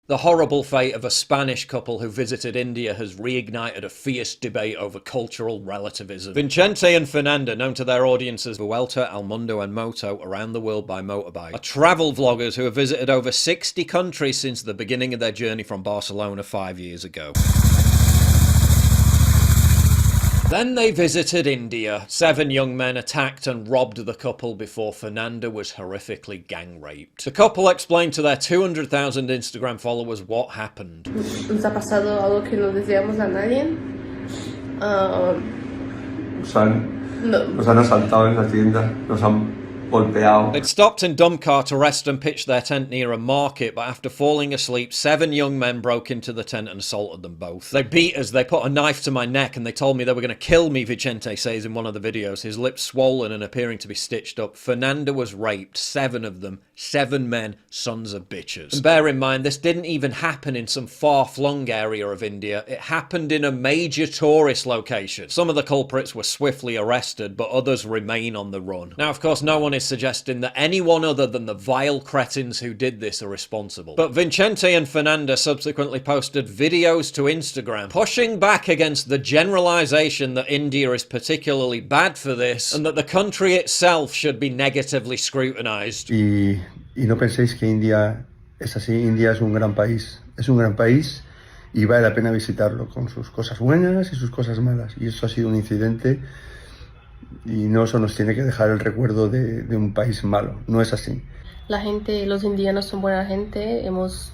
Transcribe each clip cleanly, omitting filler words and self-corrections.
The horrible fate of a Spanish couple who visited India has reignited a fierce debate over cultural relativism. Vicente and Fernanda, known to their audience as Vuelta al Mundo en Moto, around the world by motorbike, are travel vloggers who have visited over 60 countries since the beginning of their journey from Barcelona 5 years ago. Then they visited India. 7 young men attacked and robbed the couple before Fernanda was horrifically gang raped. The couple explained to their 200,000 Instagram followers what happened. Nos ha pasado algo que no deseamos a nadie. Nos han asaltado en la tienda, nos han golpeado. They'd stopped in Dumcar to rest and pitched their tent near a market, but after falling asleep, 7 young men broke into the tent and assaulted them both. They beat us, they put a knife to my neck, and they told me they were going to kill me, Vicente says in one of the videos, his lips swollen and appearing to be stitched up. Fernanda was raped, 7 of them, 7 men, sons of bitches. And bear in mind, this didn't even happen in some far-flung area of India, it happened in a major tourist location. Some of the culprits were swiftly arrested, but others remain on the run. Now, of course, no one is suggesting that anyone other than the vile cretins who did this are responsible. But Vicente and Fernanda subsequently posted videos to Instagram, pushing back against the generalization that India is particularly bad for this, and that the country itself should be negatively scrutinized. Y no penséis que India es así. India es un gran país. Es un gran país y vale la pena visitarlo con sus cosas buenas y sus cosas malas. Y eso ha sido un incidente. Y no eso nos tiene que dejar el recuerdo de un país malo, no es así. La gente, los indianos son buena gente, hemos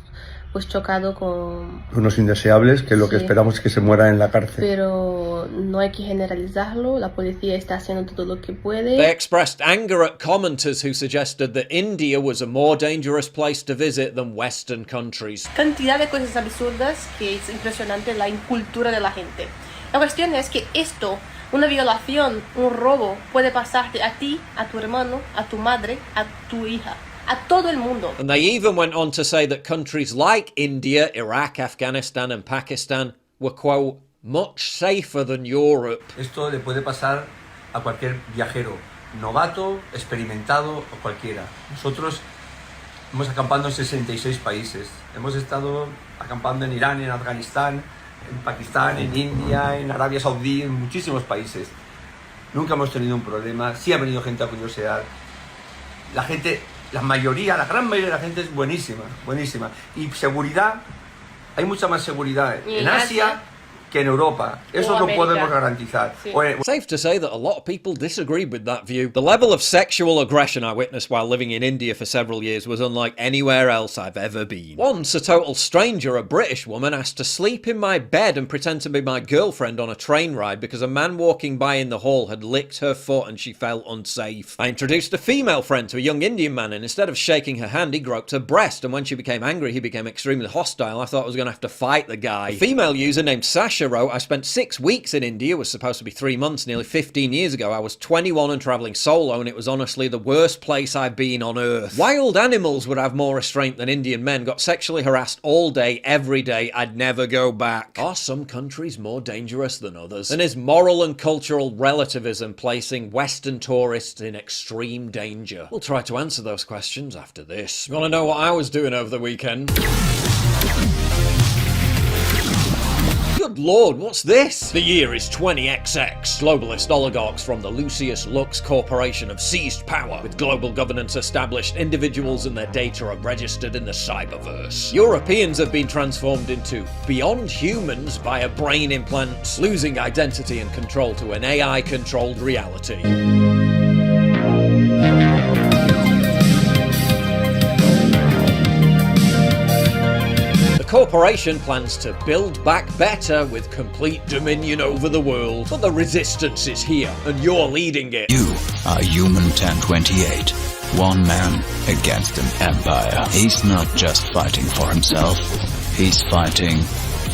pues chocado con... Unos indeseables que lo que esperamos es que se mueran en la cárcel. Pero no hay que generalizarlo, la policía está haciendo todo lo que puede. They expressed anger at commenters who suggested that India was a more dangerous place to visit than Western countries. Cantidad de cosas absurdas que es impresionante la incultura de la gente. La cuestión es que esto... Una violación, un robo, puede pasarte a ti, a tu hermano, a tu madre, a tu hija, a todo el mundo. And they even went on to say that countries like India, Iraq, Afghanistan and Pakistan were, quote, much safer than Europe. Esto le puede pasar a cualquier viajero, novato, experimentado o cualquiera. Nosotros hemos acampado en 66 países. Hemos estado acampando en Irán, en Afganistán, en Pakistán, en India, en Arabia Saudí, en muchísimos países. Nunca hemos tenido un problema, sí ha venido gente a curiosear. La gente, la gran mayoría de la gente es buenísima, buenísima. Y seguridad, hay mucha más seguridad en Asia que en Europa. Eso lo podemos garantizar. Sí. Safe to say that a lot of people disagreed with that view. The level of sexual aggression I witnessed while living in India for several years was unlike anywhere else I've ever been. Once, a total stranger, a British woman, asked to sleep in my bed and pretend to be my girlfriend on a train ride because a man walking by in the hall had licked her foot and she felt unsafe. I introduced a female friend to a young Indian man, and instead of shaking her hand, he groped her breast, and when she became angry, he became extremely hostile. I thought I was going to have to fight the guy. A female user named Sasha wrote, I spent 6 weeks in India, was supposed to be 3 months, nearly 15 years ago. I was 21 and travelling solo, and it was honestly the worst place I've been on earth. Wild animals would have more restraint than Indian men, got sexually harassed all day, every day, I'd never go back. Are some countries more dangerous than others? And is moral and cultural relativism placing Western tourists in extreme danger? We'll try to answer those questions after this. You want to know what I was doing over the weekend? Good lord, what's this? The year is 20XX. Globalist oligarchs from the Lucius Lux Corporation have seized power. With global governance established, individuals and their data are registered in the cyberverse. Europeans have been transformed into beyond humans via brain implants, losing identity and control to an AI-controlled reality. The corporation plans to build back better with complete dominion over the world. But the resistance is here, and you're leading it. You are Human 1028. One man against an empire. He's not just fighting for himself, he's fighting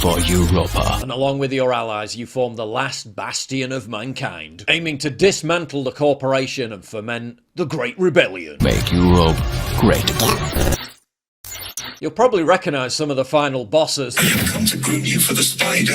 for Europa. And along with your allies, you form the last bastion of mankind, aiming to dismantle the corporation and foment the Great Rebellion. Make Europe great again. You'll probably recognise some of the final bosses. I have come to groom you for the spider.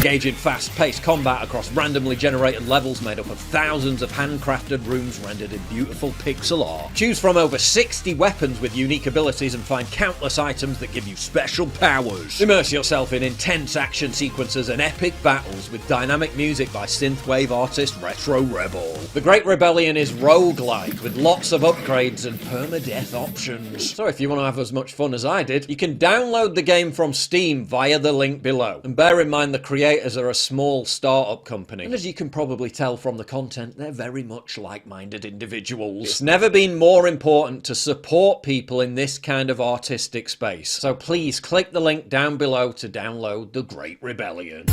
Engage in fast-paced combat across randomly generated levels made up of thousands of handcrafted rooms rendered in beautiful pixel art. Choose from over 60 weapons with unique abilities and find countless items that give you special powers. Immerse yourself in intense action sequences and epic battles with dynamic music by synthwave artist Retro Rebel. The Great Rebellion is roguelike with lots of upgrades and permadeath options. So if you want to have as much fun as I did, you can download the game from Steam via the link below. And bear in mind the creators are a small startup company. And as you can probably tell from the content, they're very much like-minded individuals. It's never been more important to support people in this kind of artistic space. So please click the link down below to download The Great Rebellion.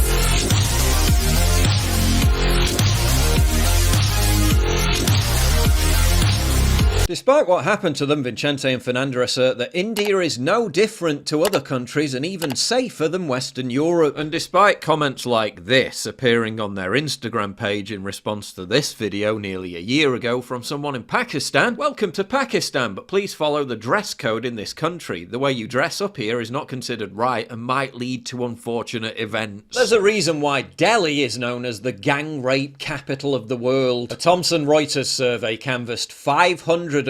Despite what happened to them, Vincente and Fernanda assert that India is no different to other countries and even safer than Western Europe. And despite comments like this appearing on their Instagram page in response to this video nearly a year ago from someone in Pakistan, welcome to Pakistan, but please follow the dress code in this country. The way you dress up here is not considered right and might lead to unfortunate events. There's a reason why Delhi is known as the gang rape capital of the world. A Thomson Reuters survey canvassed 550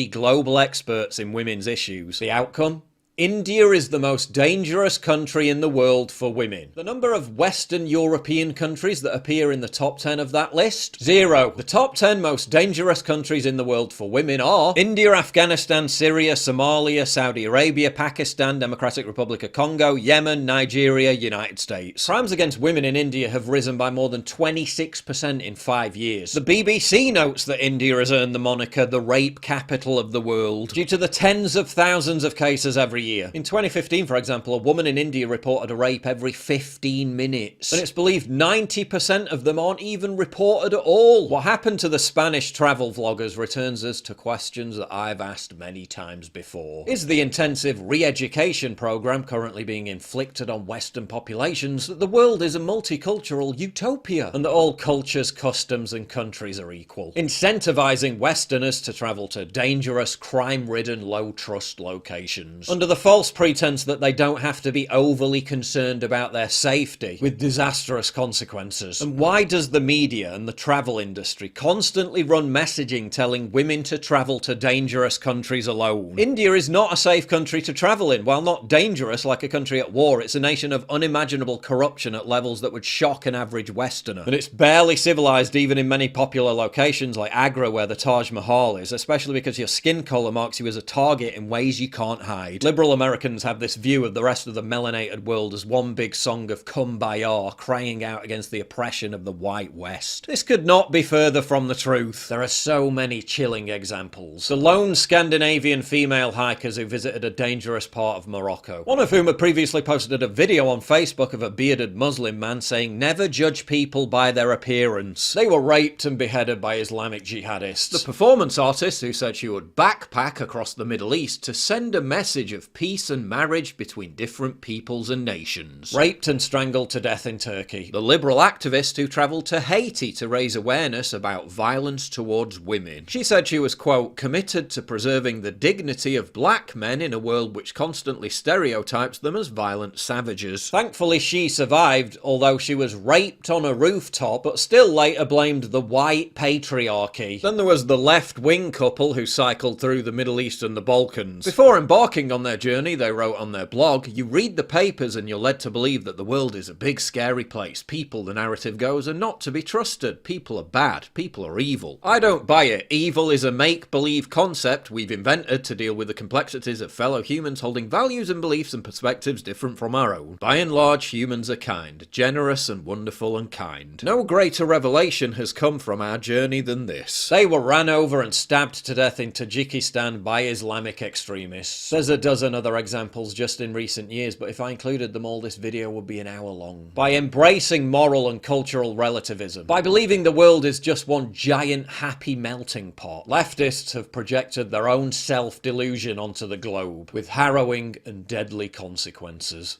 global experts in women's issues. The outcome? India is the most dangerous country in the world for women. The number of Western European countries that appear in the top 10 of that list? 0. The top 10 most dangerous countries in the world for women are India, Afghanistan, Syria, Somalia, Saudi Arabia, Pakistan, Democratic Republic of Congo, Yemen, Nigeria, United States. Crimes against women in India have risen by more than 26% in 5 years. The BBC notes that India has earned the moniker the rape capital of the world due to the tens of thousands of cases every year. In 2015, for example, a woman in India reported a rape every 15 minutes. And it's believed 90% of them aren't even reported at all. What happened to the Spanish travel vloggers returns us to questions that I've asked many times before. Is the intensive re-education program currently being inflicted on Western populations that the world is a multicultural utopia and that all cultures, customs and countries are equal? Incentivizing Westerners to travel to dangerous, crime-ridden, low-trust locations under the false pretense that they don't have to be overly concerned about their safety, with disastrous consequences. And why does the media and the travel industry constantly run messaging telling women to travel to dangerous countries alone? India is not a safe country to travel in. While not dangerous like a country at war, it's a nation of unimaginable corruption at levels that would shock an average Westerner. And it's barely civilized even in many popular locations like Agra, where the Taj Mahal is, especially because your skin colour marks you as a target in ways you can't hide. Liberal Americans have this view of the rest of the melanated world as one big song of kumbaya, crying out against the oppression of the white West. This could not be further from the truth. There are so many chilling examples. The lone Scandinavian female hikers who visited a dangerous part of Morocco, one of whom had previously posted a video on Facebook of a bearded Muslim man saying never judge people by their appearance. They were raped and beheaded by Islamic jihadists. The performance artist who said she would backpack across the Middle East to send a message of peace and marriage between different peoples and nations. Raped and strangled to death in Turkey. The liberal activist who travelled to Haiti to raise awareness about violence towards women. She said she was, quote, committed to preserving the dignity of black men in a world which constantly stereotypes them as violent savages. Thankfully she survived, although she was raped on a rooftop, but still later blamed the white patriarchy. Then there was the left-wing couple who cycled through the Middle East and the Balkans. Before embarking on their journey, they wrote on their blog, you read the papers and you're led to believe that the world is a big scary place. People, the narrative goes, are not to be trusted. People are bad. People are evil. I don't buy it. Evil is a make-believe concept we've invented to deal with the complexities of fellow humans holding values and beliefs and perspectives different from our own. By and large, humans are kind, generous and wonderful and kind. No greater revelation has come from our journey than this. They were ran over and stabbed to death in Tajikistan by Islamic extremists. There's a dozen other examples just in recent years, but if I included them all, this video would be an hour long. By embracing moral and cultural relativism, by believing the world is just one giant happy melting pot, leftists have projected their own self-delusion onto the globe, with harrowing and deadly consequences.